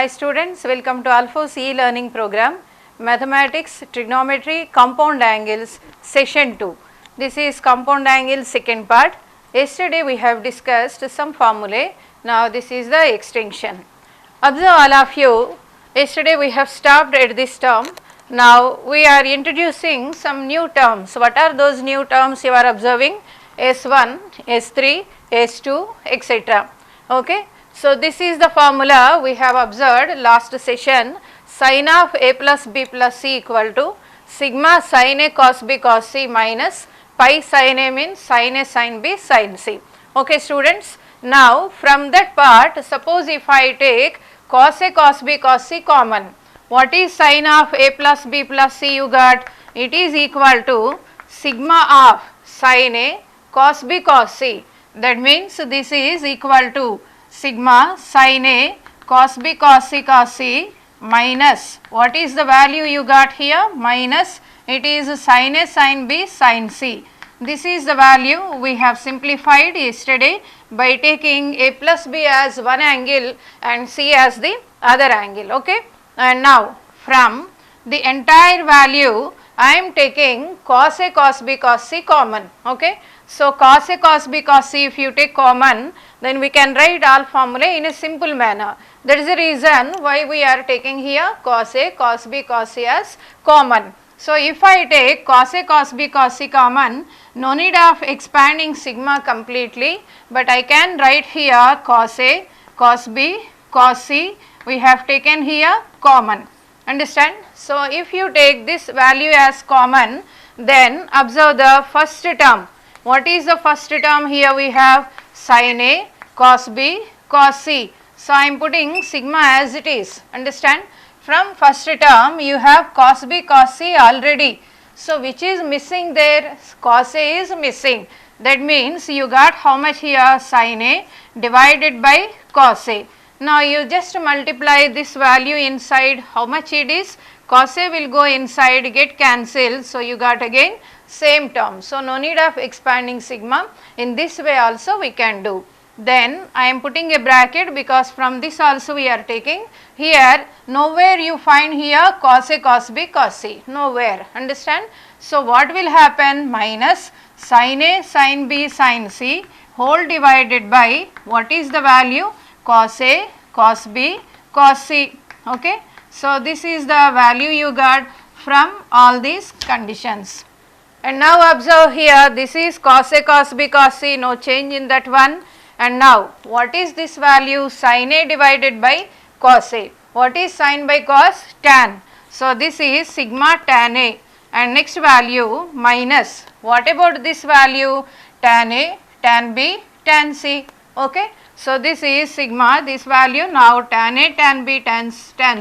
Hi students, welcome to ALPHORES e-learning program, Mathematics, Trigonometry, Compound Angles, Session 2. This is compound angle second part. Yesterday we have discussed some formulae, now this is the extension. Observe all of you, yesterday we have stopped at this term, now we are introducing some new terms. What are those new terms you are observing? S1, S3, S2, etc. Okay. So, this is the formula we have observed last session, sin of a plus b plus c equal to sigma sin a cos b cos c minus pi sin a means sin a sin b sin c. Okay students, now from that part, suppose if I take cos a cos b cos c common, what is sin of a plus b plus c you got? It is equal to sigma of sin a cos b cos c, that means this is equal to sigma sin a cos b cos c minus, what is the value you got here? Minus, it is sin a sin b sin c. This is the value we have simplified yesterday by taking a plus b as one angle and c as the other angle. Okay. And now from the entire value I am taking cos a cos b cos c common. Okay. So, cos a cos b cos c if you take common, then we can write all formulae in a simple manner. That is the reason why we are taking here cos a cos b cos c as common. So, if I take cos a cos b cos c common, no need of expanding sigma completely, but I can write here cos a cos b cos c, we have taken here common. Understand? So, if you take this value as common, then observe the first term. What is the first term here? We have sin a cos b cos c. So, I am putting sigma as it is. Understand? From first term you have cos b cos c already. So, which is missing there? Cos a is missing. That means you got how much here? Sin a divided by cos a. Now, you just multiply this value inside, how much it is? Cos a will go inside, get cancelled. So, you got again same term. So, no need of expanding sigma. In this way also we can do. Then I am putting a bracket because from this also we are taking. Here nowhere you find here cos a cos b cos c, nowhere. Understand? So, what will happen? Minus sin a sin b sin c whole divided by what is the value? Cos a cos b cos c. Okay. So, this is the value you got from all these conditions. And now observe here, this is cos a cos b cos c, no change in that one. And now what is this value? Sin a divided by cos a. What is sin by cos? Tan. So, this is sigma tan a, and next value minus, what about this value? Tan a, tan b, tan c. Okay. So, this is sigma, this value now tan a, tan b, tan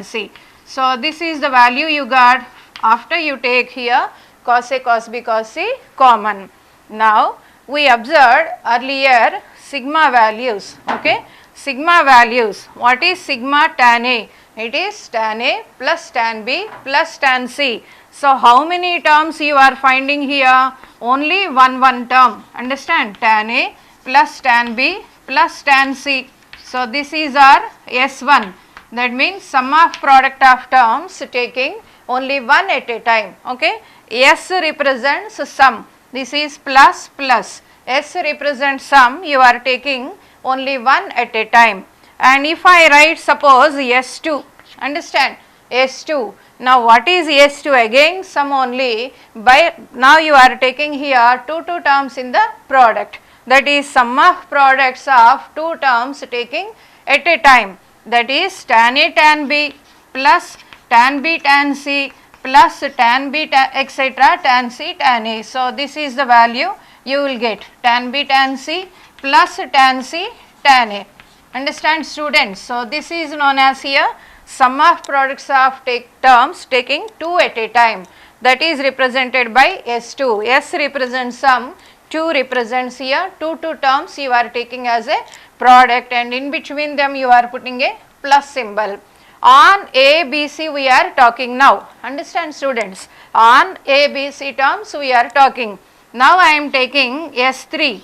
c. So, this is the value you got after you take here cos a cos b cos c common. Now, we observed earlier sigma values. Okay. Sigma values, what is sigma tan a? It is tan a plus tan b plus tan c. So, how many terms you are finding here? Only one term. Understand? Tan a plus tan b plus tan c. So, this is our S1, that means sum of product of terms taking only one at a time. Okay. S represents sum, this is plus plus, S represents sum, you are taking only one at a time. And if I write suppose S2, understand, S2, now what is S2? Again sum only, by now you are taking here two terms in the product, that is sum of products of two terms taking at a time, that is tan a tan b plus tan b tan c plus tan b etc. tan c tan a. So, this is the value you will get, tan b tan c plus tan c tan a. Understand students? So, this is known as here sum of products of terms taking two at a time, that is represented by S2. S represents sum, 2 represents here two terms you are taking as a product, and in between them you are putting a plus symbol. On A, B, C we are talking now. Understand students? On A, B, C terms we are talking. Now I am taking S3.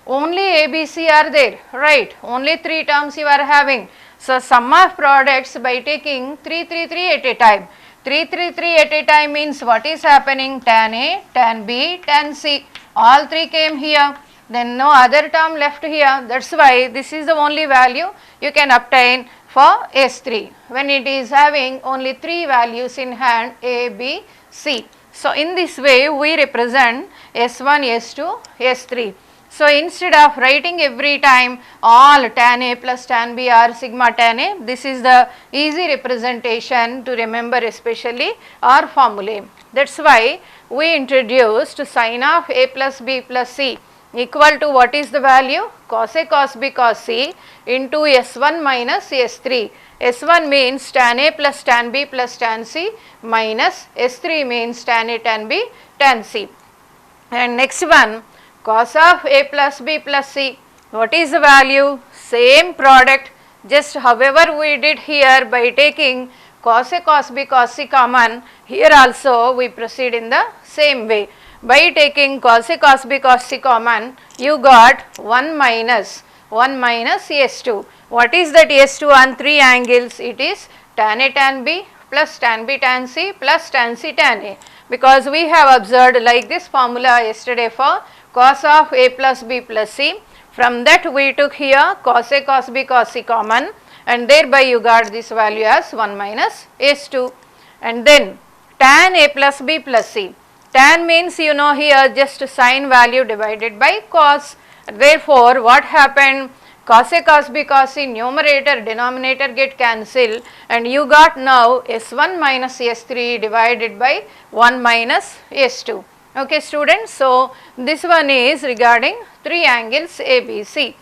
Only A, B, C are there, right? Only 3 terms you are having. So, sum of products by taking 3 at a time. 3 at a time means what is happening? Tan A, tan B, tan C, all 3 came here, then no other term left here. That is why this is the only value you can obtain for S3 when it is having only 3 values in hand, A, B, C. So, in this way we represent S1, S2, S3. So, instead of writing every time all tan A plus tan B or sigma tan A, this is the easy representation to remember, especially our formulae. That is why we introduced sin of A plus B plus C equal to what is the value? Cos A cos B cos C into S1 minus S3. S1 means tan A plus tan B plus tan C minus S3 means tan A tan B tan C. And next one, cos of A plus B plus C, what is the value? Same product, just however we did here by taking cos A cos B cos C common, here also we proceed in the same way. By taking cos A cos B cos C common, you got 1 minus S2. What is that S2 on 3 angles? It is tan A tan B plus tan B tan C plus tan C tan A, because we have observed like this formula yesterday for cos of A plus B plus C. From that we took here cos A cos B cos C common, and thereby you got this value as 1 minus S2. And then tan A plus B plus C. Tan means you know here just sin value divided by cos. Therefore, what happened? Cos A cos B cos C numerator denominator get cancelled, and you got now S1 minus S3 divided by 1 minus S2. Okay students, so this one is regarding 3 angles ABC.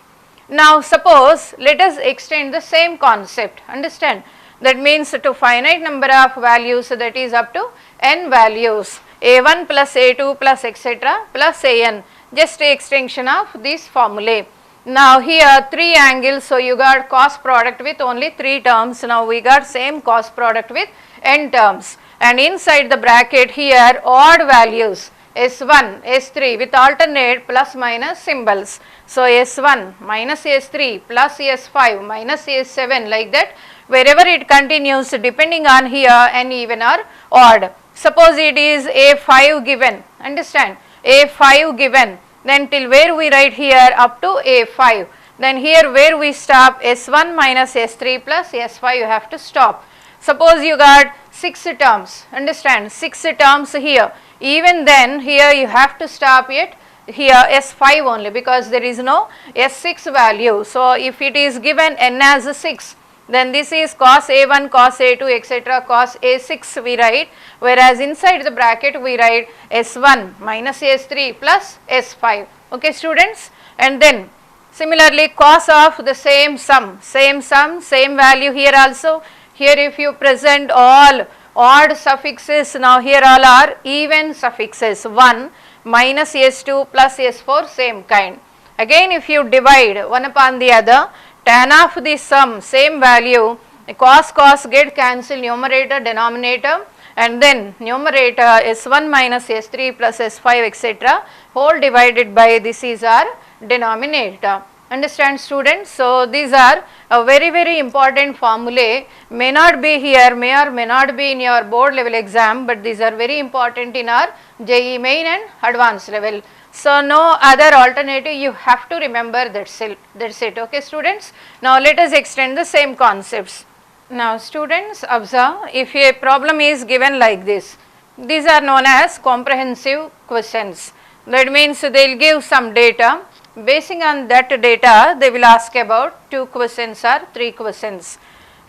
Now suppose let us extend the same concept, understand, that means to finite number of values, that is up to n values, A1 plus A2 plus etc. plus An, just extension of these formulae. Now here 3 angles, so you got cos product with only 3 terms, now we got same cos product with n terms, and inside the bracket here odd values S1, S3 with alternate plus minus symbols. So S1 minus S3 plus S5 minus S7, like that wherever it continues depending on here n even or odd. Suppose it is A5 given, understand, A5 given, then till where we write here up to A5, then here where we stop S1 minus S3 plus S5 you have to stop. Suppose you got 6 terms, understand, 6 terms here, even then here you have to stop it here S5 only, because there is no S6 value. So if it is given n as 6, then this is cos A1, cos A2 etc. cos A6 we write, whereas inside the bracket we write S1 minus S3 plus S5. Okay students, and then similarly cos of the same sum, same value here also. Here if you present all odd suffixes, now here all are even suffixes, 1 minus S2 plus S4 same kind. Again if you divide one upon the other, tan of the sum same value, cos get cancel numerator denominator, and then numerator S1 minus S3 plus S5 etc. whole divided by this is our denominator. Understand students? So these are a very important formulae, may not be here, may or may not be in your board level exam, but these are very important in our JEE main and advanced level. So no other alternative, you have to remember, that's it. Okay students, now let us extend the same concepts. Now students observe, if a problem is given like this, these are known as comprehensive questions. That means they will give some data, basing on that data they will ask about 2 questions or 3 questions,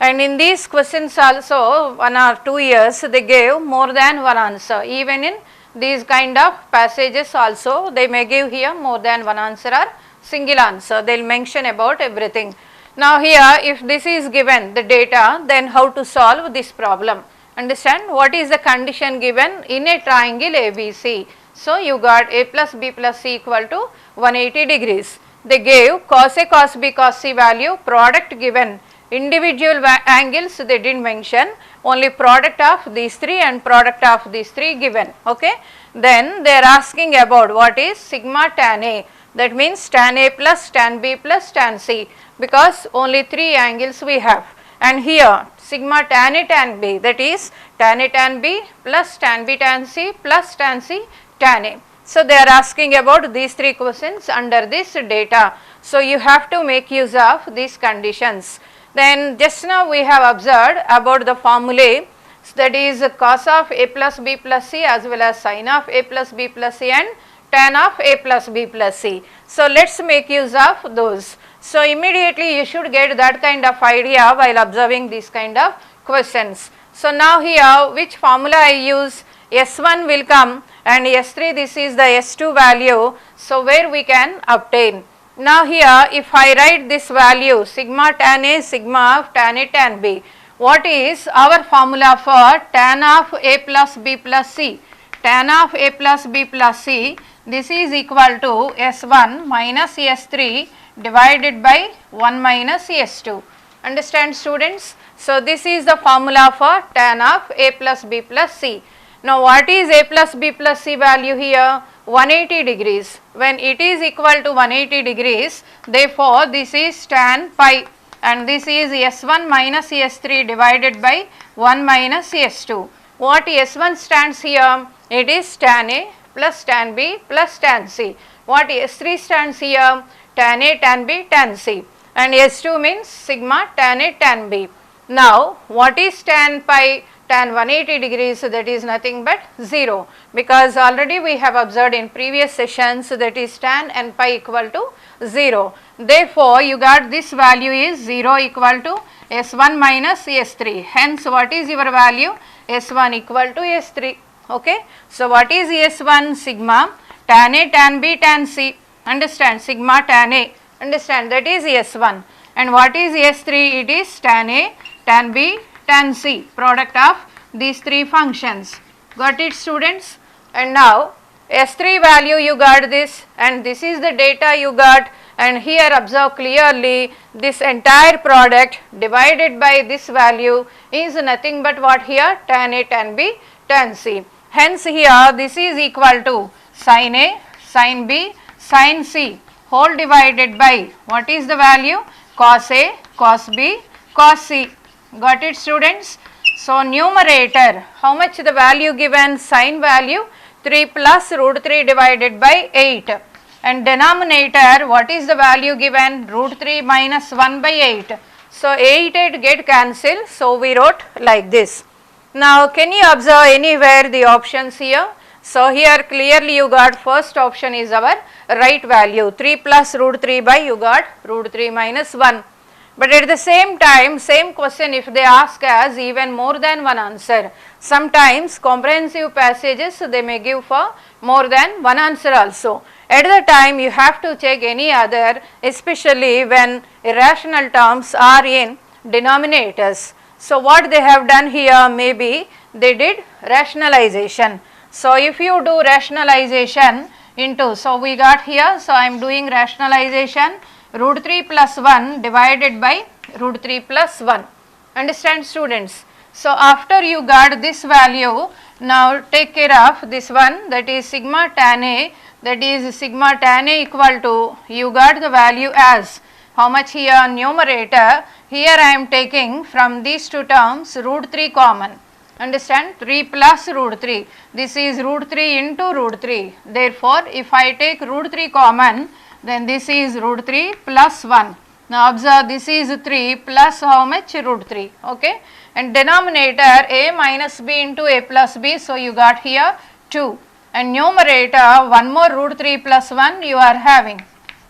and in these questions also 1 or 2 years they gave more than one answer. Even in these kind of passages also they may give here more than one answer or single answer, they will mention about everything. Now here if this is given the data, then how to solve this problem, understand, what is the condition given in a triangle ABC. So you got A plus B plus C equal to 180 degrees. They gave cos A cos B cos C value, product given, individual angles they didn't mention, only product of these 3 and product of these 3 given. Okay. Then they are asking about what is sigma tan A. that means tan A plus tan B plus tan C, because only 3 angles we have. And here sigma tan A tan B, that is tan A tan B plus tan B tan C plus tan C tan A. So they are asking about these 3 questions under this data. So you have to make use of these conditions. Then just now we have observed about the formulae, so that is cos of A plus B plus C as well as sin of A plus B plus C and tan of A plus B plus C. So let us make use of those. So immediately you should get that kind of idea while observing these kind of questions. So now here which formula I use, S1 will come and S3 this is the S2 value, so where we can obtain. Now here if I write this value sigma tan A sigma of tan A tan B, what is our formula for tan of A plus B plus C? Tan of A plus B plus C, this is equal to S1 minus S3 divided by 1 minus S2. Understand students? So this is the formula for tan of A plus B plus C. Now what is A plus B plus C value here? 180 degrees. When it is equal to 180 degrees, therefore this is tan pi, and this is S1 minus S3 divided by 1 minus S2. What S1 stands here? It is tan A plus tan B plus tan C. What S3 stands here? Tan A tan B tan C, and S2 means sigma tan A tan B. Now what is tan pi? Tan 180 degrees, so that is nothing but 0, because already we have observed in previous sessions, so that is tan and pi equal to 0. Therefore you got this value is 0 equal to S1 minus S3. Hence what is your value? S1 equal to S3. Okay. So what is S1? Sigma tan A tan B tan C. Understand, sigma tan A. Understand, that is S1. And what is S3? It is tan A tan B tan C, product of these 3 functions. Got it students? And now S3 value you got this, and this is the data you got, and here observe clearly this entire product divided by this value is nothing but what here? Tan A tan B tan C. Hence here this is equal to sin A sin B sin C whole divided by what is the value? Cos A cos B cos C. Got it students? So numerator, how much the value given? Sin value 3 plus root 3 divided by 8, and denominator what is the value given? Root 3 minus 1 by 8. So 8 get cancelled, so we wrote like this. Now can you observe anywhere the options here? So here clearly you got first option is our right value, 3 plus root 3 by you got root 3 minus 1. But at the same time, same question if they ask us even more than one answer, sometimes comprehensive passages they may give for more than one answer also. At the time you have to check any other, especially when irrational terms are in denominators. So what they have done here, maybe they did rationalization. So if you do rationalization into, so we got here, so I am doing rationalization, root 3 plus 1 divided by root 3 plus 1. Understand students? So after you got this value, now take care of this one, that is sigma tan A, that is sigma tan A equal to, you got the value as how much here? Numerator, here I am taking from these 2 terms root 3 common. Understand? 3 plus root 3, this is root 3 into root 3. Therefore if I take root 3 common, then this is root 3 plus 1. Now observe, this is 3 plus how much? Root 3. Okay. And denominator A minus B into A plus B, so you got here 2. And numerator one more root 3 plus 1 you are having.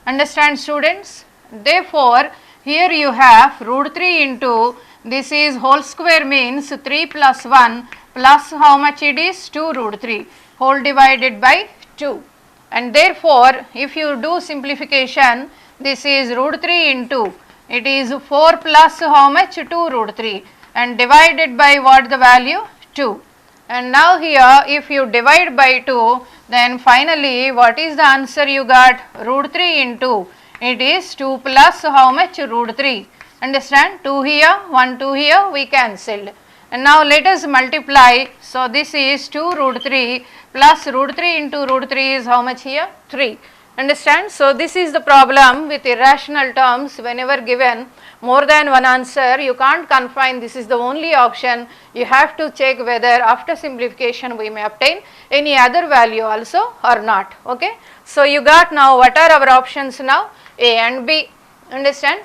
Understand students? Therefore here you have root 3 into, this is whole square means 3 plus 1 plus how much it is? 2 root 3 whole divided by 2. And therefore if you do simplification, this is root 3 into, it is 4 plus how much? 2 root 3, and divided by what the value? 2. And now here if you divide by 2, then finally what is the answer you got? Root 3 into, it is 2 plus how much? Root 3. Understand? 2 here, 1 2 here, we cancelled. And now let us multiply. So this is 2 root 3 plus root 3 into root 3 is how much here? 3. Understand? So, this is the problem with irrational terms. Whenever given more than one answer, you can't confine this is the only option. You have to check whether after simplification we may obtain any other value also or not. Okay. So, you got now what are our options now? A and B. Understand?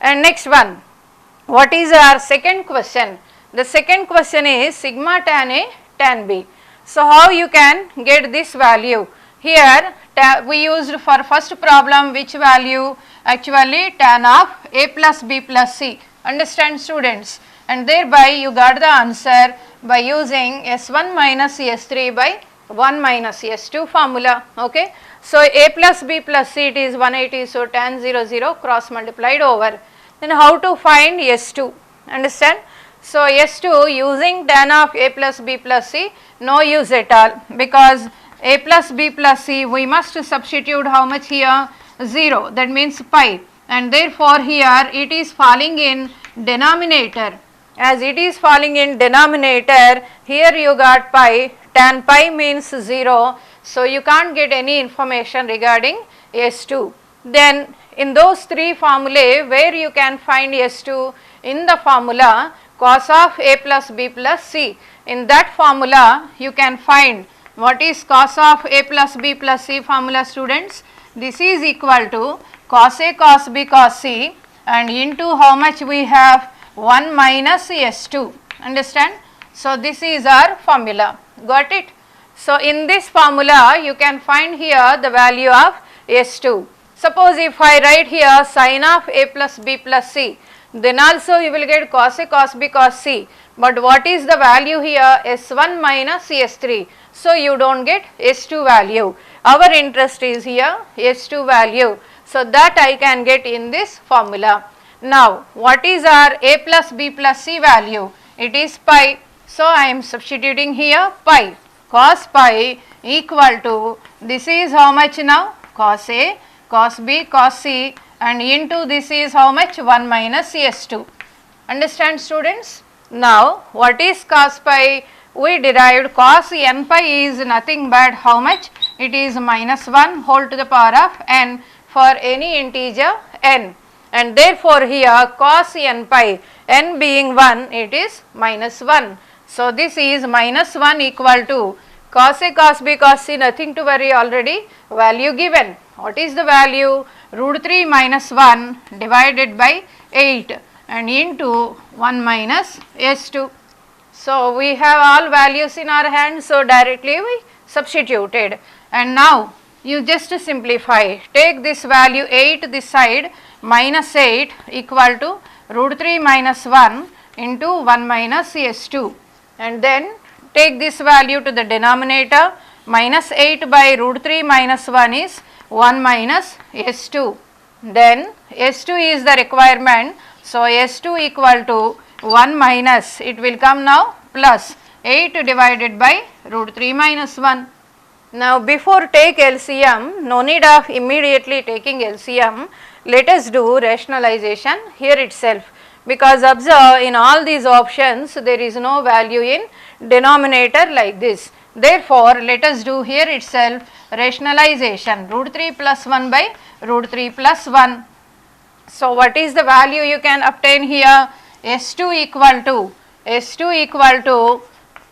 And next one, what is our second question? The second question is sigma tan A tan B. So, how you can get this value? Here we used for first problem which value? Actually tan of A plus B plus C. Understand students? And thereby you got the answer by using S1 minus S3 by 1 minus S2 formula. Okay. So, A plus B plus C it is 180. So, tan 0 0 cross multiplied over. Then how to find S2? Understand? So, S2 using tan of A plus B plus C no use at all, because A plus B plus C we must substitute how much here? 0, that means pi, and therefore here it is falling in denominator. As it is falling in denominator, here you got pi, tan pi means 0, so you can't get any information regarding S2. Then in those three formulae where you can find S2, in the formula cos of A plus B plus C, in that formula you can find what is cos of A plus B plus C formula students? This is equal to cos A cos B cos C and into how much we have 1 minus S2. Understand? So, this is our formula. Got it? So, in this formula you can find here the value of S2. Suppose if I write here sin of A plus B plus C, then also you will get cos A cos B cos C, but what is the value here? S1 minus S3. So, you do not get S2 value. Our interest is here S2 value. So, that I can get in this formula. Now, what is our A plus B plus C value? It is pi. So, I am substituting here pi. Cos pi equal to, this is how much now? Cos A, cos B, cos C, and into this is how much? 1 minus S2. Understand students? Now, what is cos pi? We derived cos n pi is nothing but how much? It is minus 1 whole to the power of n for any integer n, and therefore here cos n pi, n being 1, it is minus 1. So, this is minus 1 equal to cos A cos B cos C, nothing to worry, already value given. What is the value? Root 3 minus 1 divided by 8 and into 1 minus S2. So, we have all values in our hand, so directly we substituted, and now you just simplify. Take this value 8 this side, minus 8 equal to root 3 minus 1 into 1 minus S2, and then take this value to the denominator. Minus 8 by root 3 minus 1 is 1 minus S2. Then S2 is the requirement. So, S2 equal to 1 minus, it will come now plus 8 divided by root 3 minus 1. Now, before take LCM, no need of immediately taking LCM, let us do rationalization here itself, because observe in all these options there is no value in denominator like this. Therefore, let us do here itself rationalization, root 3 plus 1 by root 3 plus 1. So, what is the value you can obtain here? S2 equal to,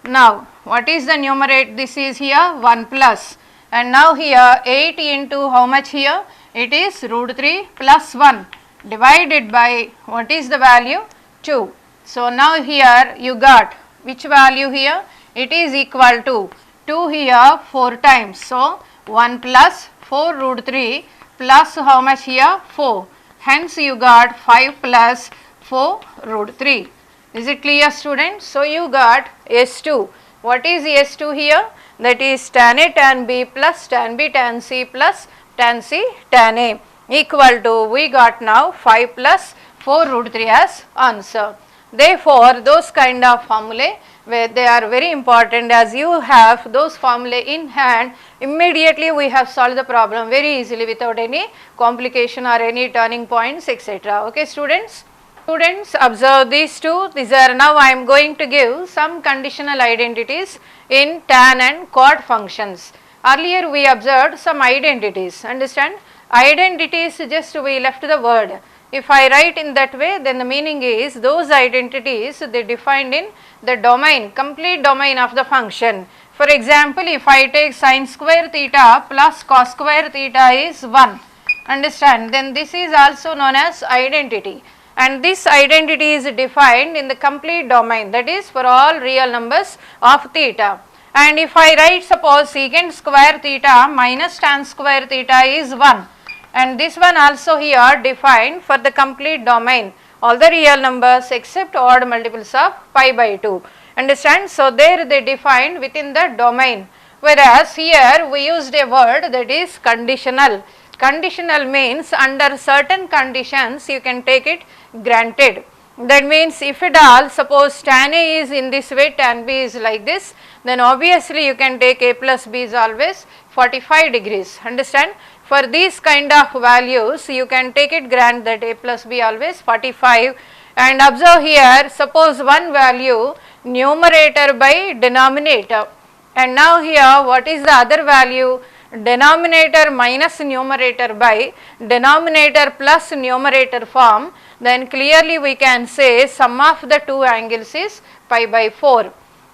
now what is the numerator? This is here 1 plus, and now here 8 into how much here? It is root 3 plus 1 divided by what is the value? 2. So, now here you got which value here? It is equal to 2 here 4 times. So, 1 plus 4 root 3 plus how much here? 4. Hence, you got 5 plus 4 root 3. Is it clear students? So, you got S2. What is S2 here? That is tan A tan B plus tan B tan C plus tan C tan A equal to, we got now 5 plus 4 root 3 as answer. Therefore, those kind of formulae where they are very important, as you have those formulae in hand, immediately we have solved the problem very easily without any complication or any turning points, etc. Okay students? Students, observe these two. These are, now I am going to give some conditional identities in tan and quad functions. Earlier we observed some identities, understand? Identities, just we left the word. If I write in that way, then the meaning is those identities they defined in the domain, complete domain of the function. For example, if I take sin square theta plus cos square theta is 1, understand, then this is also known as identity, and this identity is defined in the complete domain, that is for all real numbers of theta. And if I write suppose secant square theta minus tan square theta is 1, and this one also here defined for the complete domain, all the real numbers except odd multiples of pi by 2, understand. So there they defined within the domain, whereas here we used a word that is conditional. Conditional means under certain conditions you can take it granted. That means if at all suppose tan A is in this way, tan B is like this, then obviously you can take A plus B is always 45 degrees, understand. For these kind of values you can take it grant that A plus B always 45, and observe here suppose one value numerator by denominator, and now here what is the other value, denominator minus numerator by denominator plus numerator form, then clearly we can say sum of the two angles is pi by 4.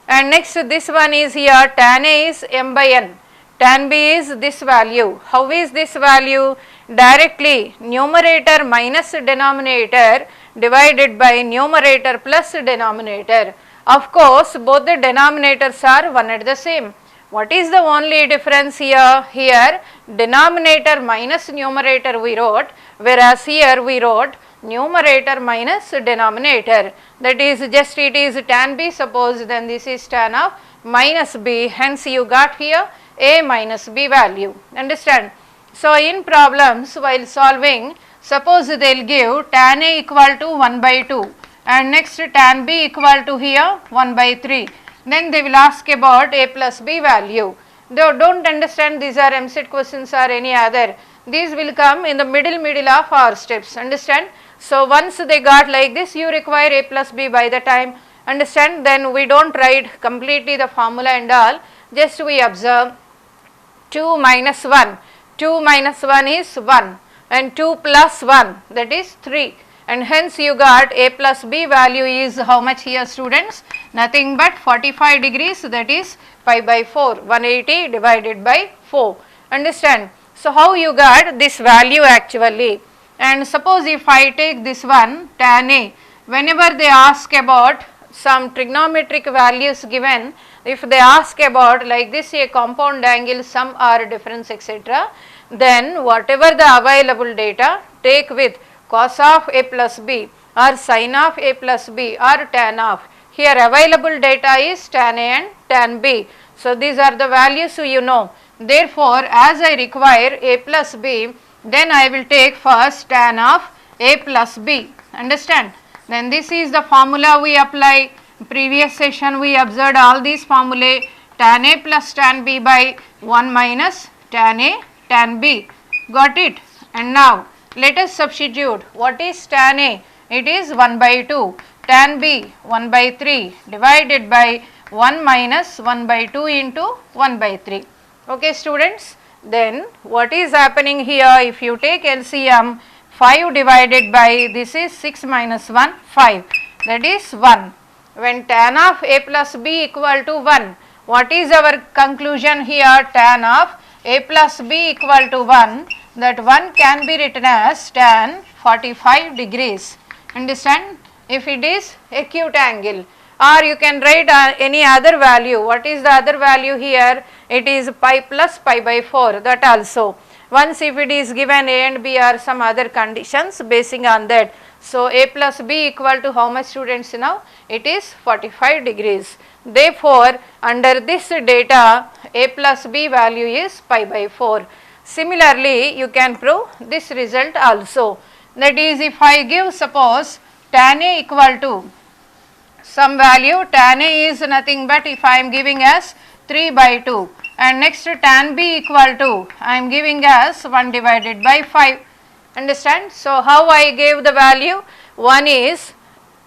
And next this one is here tan A is m by n, tan B is this value. How is this value? Directly numerator minus denominator divided by numerator plus denominator. Of course both the denominators are one and the same. What is the only difference here? Here denominator minus numerator we wrote, whereas here we wrote numerator minus denominator, that is just it is tan B suppose, then this is tan of minus B, hence you got here A minus B value, understand. So in problems while solving, suppose they will give tan A equal to 1 by 2 and next tan B equal to here 1 by 3. Then they will ask about A plus B value. They don't understand these are MCET questions or any other. These will come in the middle of our steps, understand. So once they got like this, you require A plus B by the time, understand. Then we don't write completely the formula and all, just we observe 2 minus 1. 2 minus 1 is 1 and 2 plus 1 that is 3. And hence you got A plus B value is how much here students? Nothing but 45 degrees, that is pi by 4, 180 divided by 4, understand. So how you got this value actually? And suppose if I take this one tan A, whenever they ask about some trigonometric values given, if they ask about like this a compound angle, sum or difference etc., then whatever the available data take with cos of A plus B or sin of A plus B or tan of, here available data is tan A and tan B. So these are the values you know. Therefore as I require A plus B, then I will take first tan of A plus B, understand. Then this is the formula we apply. Previous session we observed all these formulae, tan A plus tan B by 1 minus tan A tan B, got it. And now let us substitute. What is tan A? It is 1 by 2, tan B 1 by 3 divided by 1 minus 1 by 2 into 1 by 3. Okay students, then what is happening here? If you take LCM, 5 divided by this is 6 minus 1, 5, that is 1. When tan of A plus B equal to 1, what is our conclusion here? Tan of A plus B equal to 1, that 1 can be written as tan 45 degrees, understand, if it is acute angle. Or you can write any other value. What is the other value here? It is pi plus pi by 4, that also. Once if it is given A and B are some other conditions basing on that. So A plus B equal to how much students now? It is 45 degrees. Therefore under this data A plus B value is pi by 4. Similarly you can prove this result also. That is if I give suppose tan A equal to some value, tan A is nothing but if I am giving as 3 by 2 and next tan B equal to I am giving as 1 divided by 5, understand. So how I gave the value? One is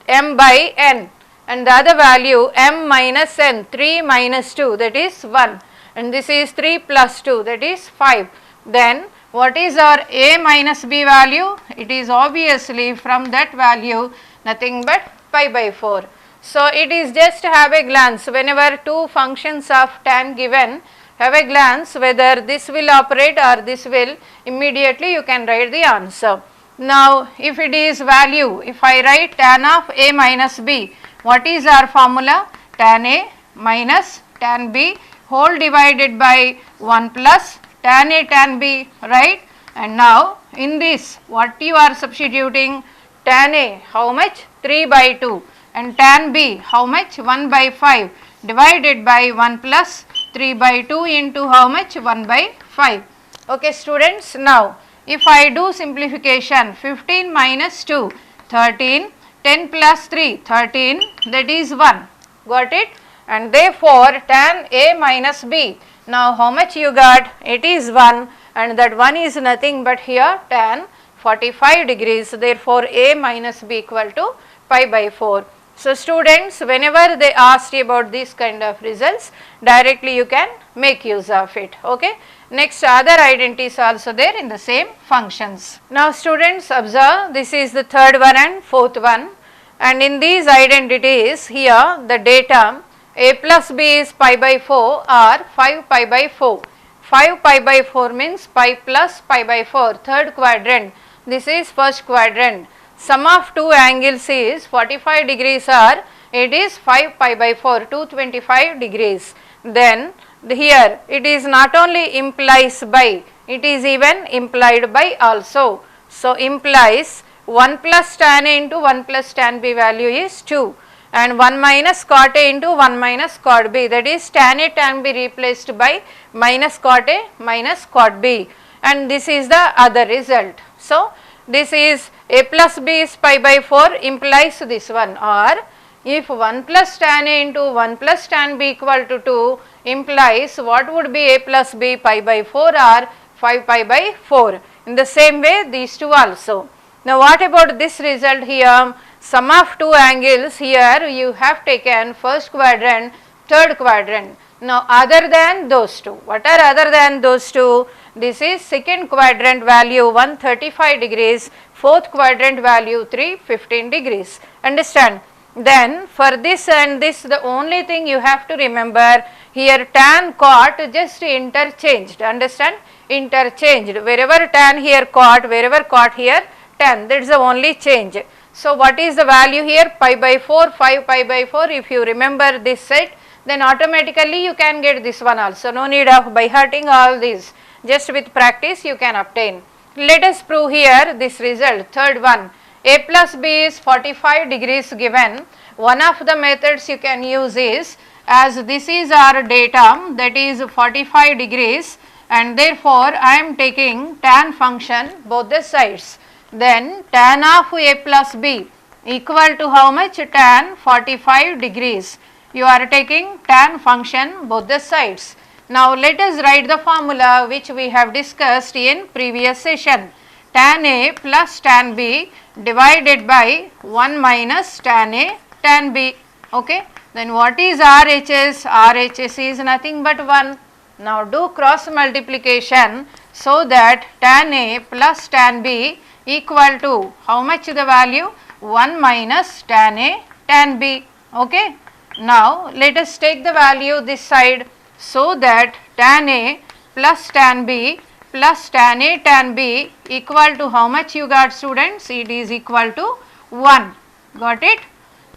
m by n and the other value m minus n, 3 minus 2, that is 1, and this is 3 plus 2, that is 5. Then what is our A minus B value? It is obviously from that value nothing but pi by 4. So it is just have a glance, whenever two functions of tan given, have a glance whether this will operate or this will, immediately you can write the answer. Now if it is value, if I write tan of A minus B, what is our formula? Tan A minus tan B whole divided by 1 plus tan A tan B, right? And now in this what you are substituting? Tan A how much? 3 by 2, and tan B how much? 1 by 5 divided by 1 plus 3 by 2 into how much? 1 by 5. Okay students, now if I do simplification, 15 minus 2, 13, 10 plus 3, 13, that is 1, got it? And therefore tan A minus B, now how much you got? It is 1, and that 1 is nothing but here tan 45 degrees, therefore A minus B equal to pi by 4. So students, whenever they asked about this kind of results, directly you can make use of it, okay. Next, other identities also there in the same functions. Now students, observe, this is the third one and fourth one, and in these identities here the data A plus B is pi by 4 or 5 pi by 4. 5 pi by 4 means pi plus pi by 4, third quadrant, this is first quadrant. Sum of two angles is 45 degrees or it is 5 pi by 4, 225 degrees. Then here it is not only implies by, it is even implied by also. So implies 1 plus tan A into 1 plus tan B value is 2, and 1 minus cot A into 1 minus cot B, that is tan A tan B replaced by minus cot A minus cot B, and this is the other result. So this is A plus B is pi by 4 implies this one, or if 1 plus tan A into 1 plus tan B equal to 2 implies what would be A plus B? Pi by 4 or 5 pi by 4. In the same way these two also. Now what about this result here? Sum of two angles, here you have taken first quadrant, third quadrant. Now other than those two, what are other than those two? This is second quadrant value 135 degrees, fourth quadrant value 315 degrees. Understand? Then for this and this, the only thing you have to remember, here tan cot just interchanged. Understand? Interchanged. Wherever tan here cot, wherever cot here tan, that is the only change. So what is the value here? Pi by 4, 5 pi by 4. If you remember this set, then automatically you can get this one also. No need of by hearting all these. Just with practice you can obtain. Let us prove here this result. Third one, A plus B is 45 degrees given. One of the methods you can use is, as this is our data, that is 45 degrees, and therefore I am taking tan function both the sides. Then tan of A plus B equal to how much? Tan 45 degrees. You are taking tan function both the sides. Now let us write the formula which we have discussed in previous session. Tan A plus tan B divided by 1 minus tan A tan B. Okay. Then what is RHS? RHS is nothing but 1. Now do cross multiplication so that tan A plus tan B equal to how much the value? 1 minus tan A tan B. Okay. Now let us take the value this side, so that tan A plus tan B plus tan A tan B equal to how much you got, students? It is equal to 1. Got it?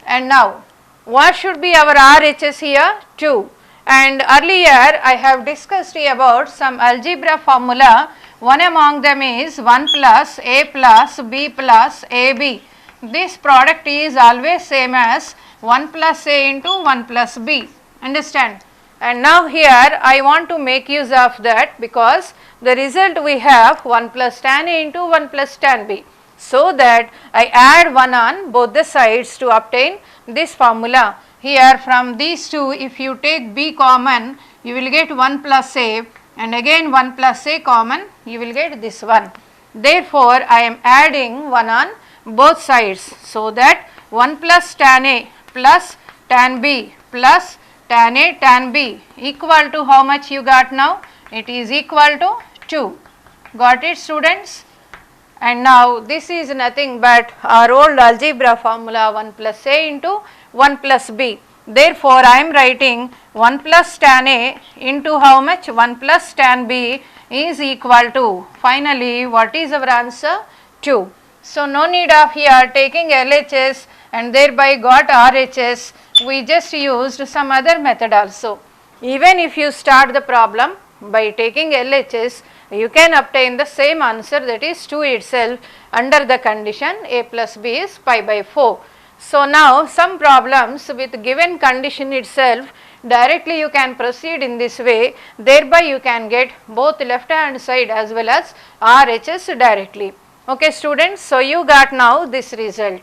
And now what should be our RHS here? 2. And earlier I have discussed about some algebra formula. One among them is 1 plus A plus B plus AB. This product is always same as 1 plus A into 1 plus B. Understand? And now here I want to make use of that, because the result we have 1 plus tan A into 1 plus tan B. So that I add 1 on both the sides to obtain this formula. Here from these two, if you take B common, you will get 1 plus A, and again 1 plus A common, you will get this one. Therefore I am adding 1 on both sides, so that 1 plus tan A plus tan B plus tan A tan B equal to how much you got now? It is equal to 2. Got it, students? And now this is nothing but our old algebra formula 1 plus A into 1 plus B. Therefore, I am writing 1 plus tan A into how much? 1 plus tan B is equal to, finally what is our answer? 2. So, no need of here taking LHS and thereby got RHS, we just used some other method also. Even if you start the problem by taking LHS, you can obtain the same answer, that is 2 itself, under the condition A plus B is pi by 4. So, now some problems with given condition itself, directly you can proceed in this way, thereby you can get both left hand side as well as RHS directly. Okay, students, so you got now this result.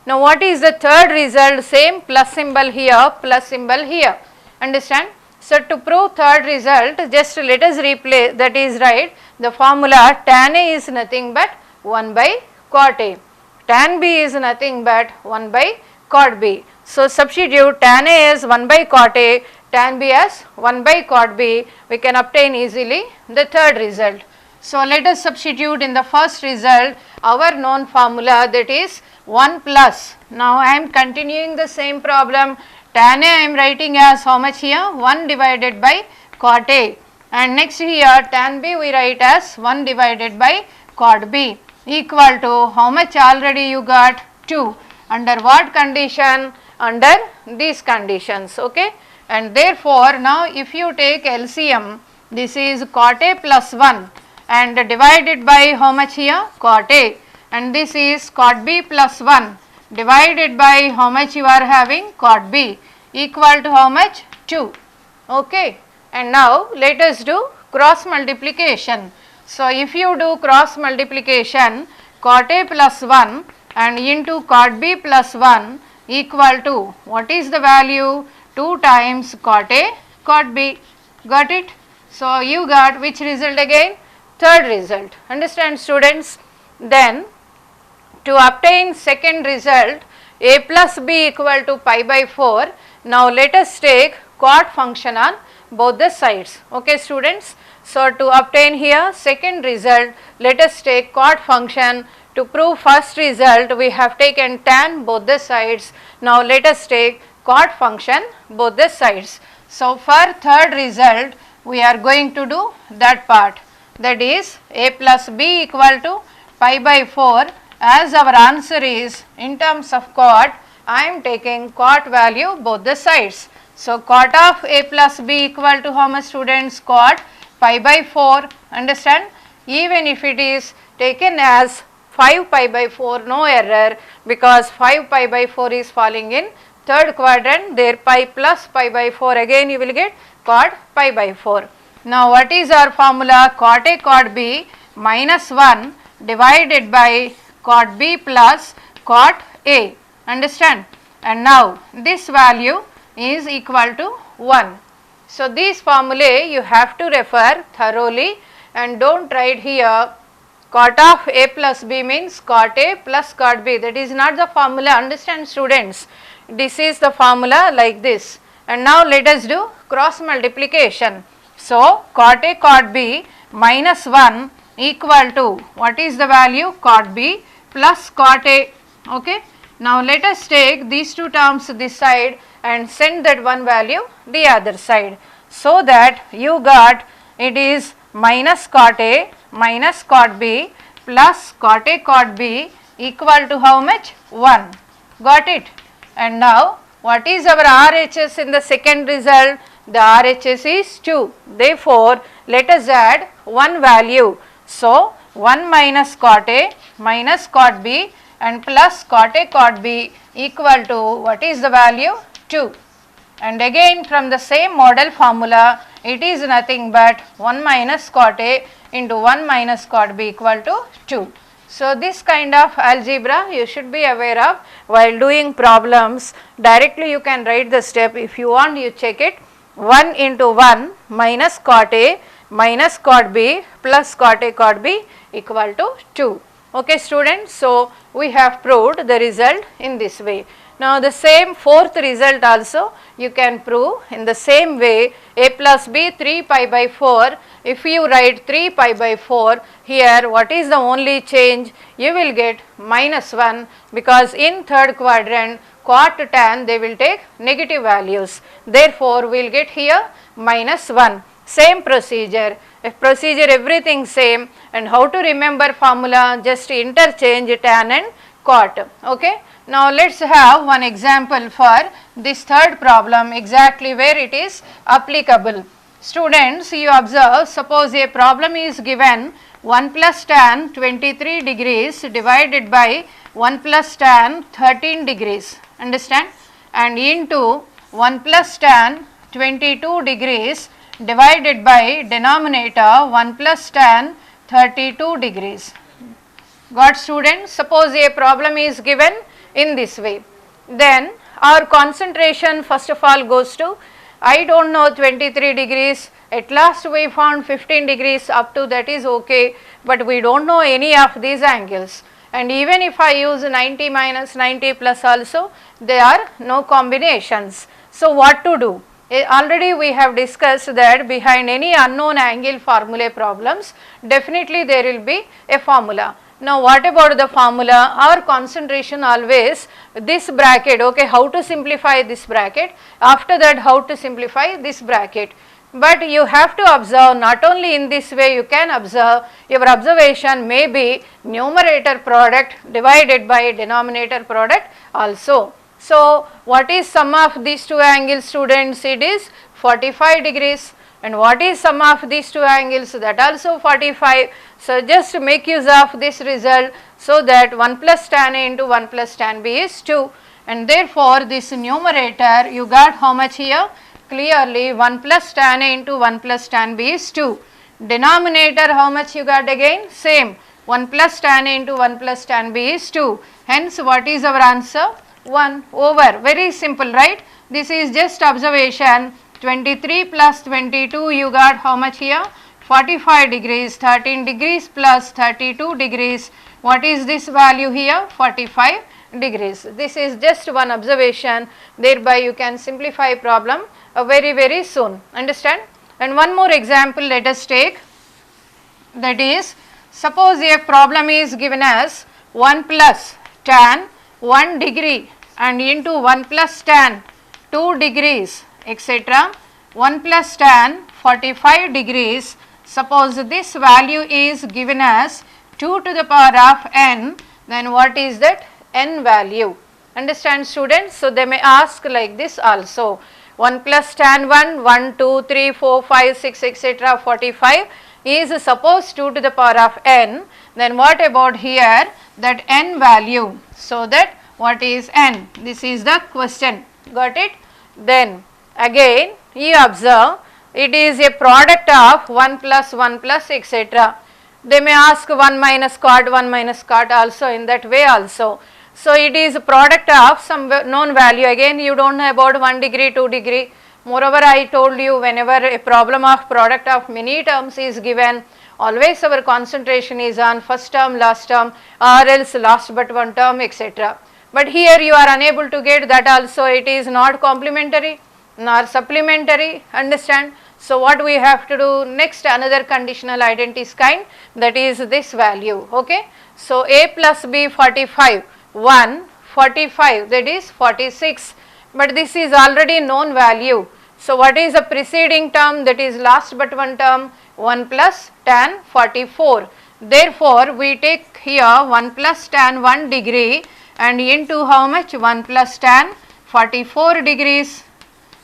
Now, what is the third result? Same plus symbol here, plus symbol here, understand? So, to prove third result, just let us replace, that is right, the formula tan A is nothing but 1 by cot A, tan B is nothing but 1 by cot B. So, substitute tan A as 1 by cot A, tan B as 1 by cot B, we can obtain easily the third result. So, let us substitute in the first result our known formula, that is 1 plus. Now, I am continuing the same problem. Tan A I am writing as how much here? 1 divided by cot A, and next here tan B we write as 1 divided by cot B equal to how much already you got? 2. Under what condition? Under these conditions, okay. And therefore, now if you take LCM, this is cot A plus 1 and divided by how much here? Cot A, and this is cot B plus 1 divided by how much you are having? Cot B equal to how much? 2. Okay. And now let us do cross multiplication. So, if you do cross multiplication, cot A plus 1 and into cot B plus 1 equal to, what is the value? 2 times cot A cot B. Got it? So, you got which result again? Third result. Understand, students? Then to obtain second result, A plus B equal to pi by 4, now let us take cot function on both the sides. Okay, students? So, to obtain here second result, let us take cot function. To prove first result, we have taken tan both the sides. Now, let us take cot function both the sides. So, for third result, we are going to do that part, that is A plus B equal to pi by 4. As our answer is in terms of cot, I am taking cot value both the sides. So, cot of A plus B equal to how much, students? Cot pi by 4, understand? Even if it is taken as 5 pi by 4, no error, because 5 pi by 4 is falling in third quadrant, there pi plus pi by 4, again you will get cot pi by 4. Now, what is our formula? Cot A cot B minus 1 divided by cot B plus cot A, understand? And now this value is equal to 1. So, these formulae you have to refer thoroughly and do not write here cot of A plus B means cot A plus cot B, that is not the formula, understand, students? This is the formula like this. And now let us do cross multiplication. So, cot A cot B minus 1 equal to, what is the value? Cot B plus cot A, okay. Now, let us take these two terms this side and send that one value the other side, so that you got, it is minus cot A minus cot B plus cot A cot B equal to how much? 1. Got it? And now, what is our RHS in the second result? The RHS is 2. Therefore, let us add one value. So, 1 minus cot A minus cot B and plus cot A cot B equal to, what is the value? 2. And again from the same model formula, it is nothing but 1 minus cot A into 1 minus cot B equal to 2. So, this kind of algebra you should be aware of while doing problems. Directly you can write the step, if you want you check it. 1 into 1 minus cot A minus cot B plus cot A cot B equal to 2. Okay, students. So, we have proved the result in this way. Now the same fourth result also you can prove in the same way. A plus b 3 pi by 4, if you write 3 pi by 4 here, what is the only change? You will get minus 1, because in third quadrant quart tan they will take negative values, therefore we will get here minus 1. Same procedure, if procedure everything same, and how to remember formula, just interchange tan and quart. Okay. Now let us have one example for this third problem, exactly where it is applicable. Students, you observe, suppose a problem is given 1 plus tan 23 degrees divided by 1 plus tan 13 degrees, understand, and into 1 plus tan 22 degrees divided by denominator 1 plus tan 32 degrees. Got, students? Suppose a problem is given in this way, then our concentration first of all goes to, I do not know 23 degrees, at last we found 15 degrees, up to that is okay, but we do not know any of these angles, and even if I use 90 minus 90 plus also, there are no combinations. So what to do? Already we have discussed that behind any unknown angle formulae problems, definitely there will be a formula. Now what about the formula? Our concentration always this bracket, okay, how to simplify this bracket, after that how to simplify this bracket. But you have to observe, not only in this way you can observe, your observation may be numerator product divided by denominator product also. So what is sum of these two angles, students? It is 45 degrees. And what is sum of these two angles? That also 45. So just make use of this result, so that 1 plus tan A into 1 plus tan B is 2, and therefore this numerator you got how much here? Clearly 1 plus tan A into 1 plus tan B is 2. Denominator how much you got again? Same, 1 plus tan A into 1 plus tan B is 2. Hence what is our answer? 1 over. Very simple, right? This is just observation. 23 plus 22 you got how much here? 45 degrees, 13 degrees plus 32 degrees. What is this value here? 45 degrees. This is just one observation, thereby you can simplify problem very soon, understand. And one more example let us take, that is, suppose a problem is given as 1 plus tan 1 degree and into 1 plus tan 2 degrees, etc. 1 plus tan 45 degrees. Suppose this value is given as 2 to the power of n, then what is that n value? Understand, students? So they may ask like this also, 1 plus tan 1, 1, 2, 3, 4, 5, 6, etc. 45 is suppose 2 to the power of n, then what about here that n value? So that what is n? This is the question. Got it? Then again you observe, it is a product of 1 plus etc. They may ask 1 minus cot also, in that way also. So it is a product of some known value. Again you do not know about 1 degree, 2 degree. Moreover, I told you, whenever a problem of product of many terms is given, always our concentration is on first term, last term, or else last but one term, etc. But here you are unable to get that also. It is not complementary nor supplementary, understand. So what we have to do next, another conditional identities kind, that is this value, okay. So a plus b 45, 1, 45, that is 46, but this is already known value. So what is the preceding term, that is last but one term, 1 plus tan 44. Therefore we take here 1 plus tan 1 degree and into how much? 1 plus tan 44 degrees.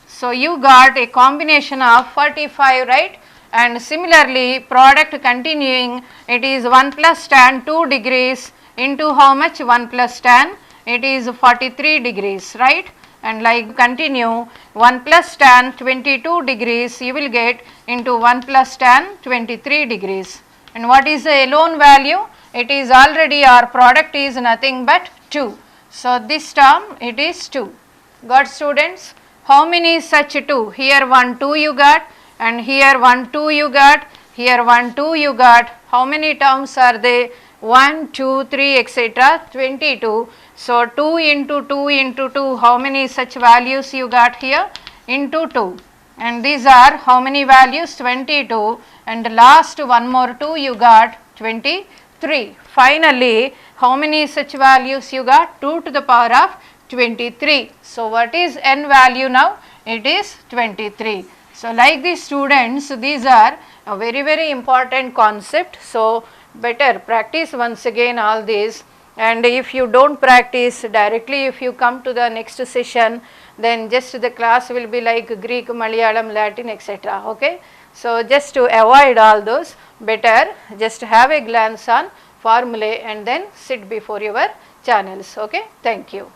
So you got a combination of 45, right? And similarly product continuing, it is 1 plus tan 2 degrees into how much? 1 plus tan, it is 43 degrees, right? And like continue, 1 plus tan 22 degrees you will get into 1 plus tan 23 degrees. And what is the alone value? It is already, our product is nothing but 2. So this term it is 2. Got, students? How many such 2? Here 1 2 you got, and here 1 2 you got, here 1 2 you got. How many terms are they? 1 2 3 etc. 22. So 2 into 2 into 2, how many such values you got here? Into 2, and these are how many values? 22, and last one more 2 you got 23. Finally, how many such values you got? 2 to the power of 23. So what is n value now? It is 23. So like these students, these are a very important concept. So better practice once again all these, and if you don't practice directly, if you come to the next session, then just the class will be like Greek, Malayalam, Latin, etc. Okay. So just to avoid all those, better just have a glance on formulae and then sit before your channels. Okay. Thank you.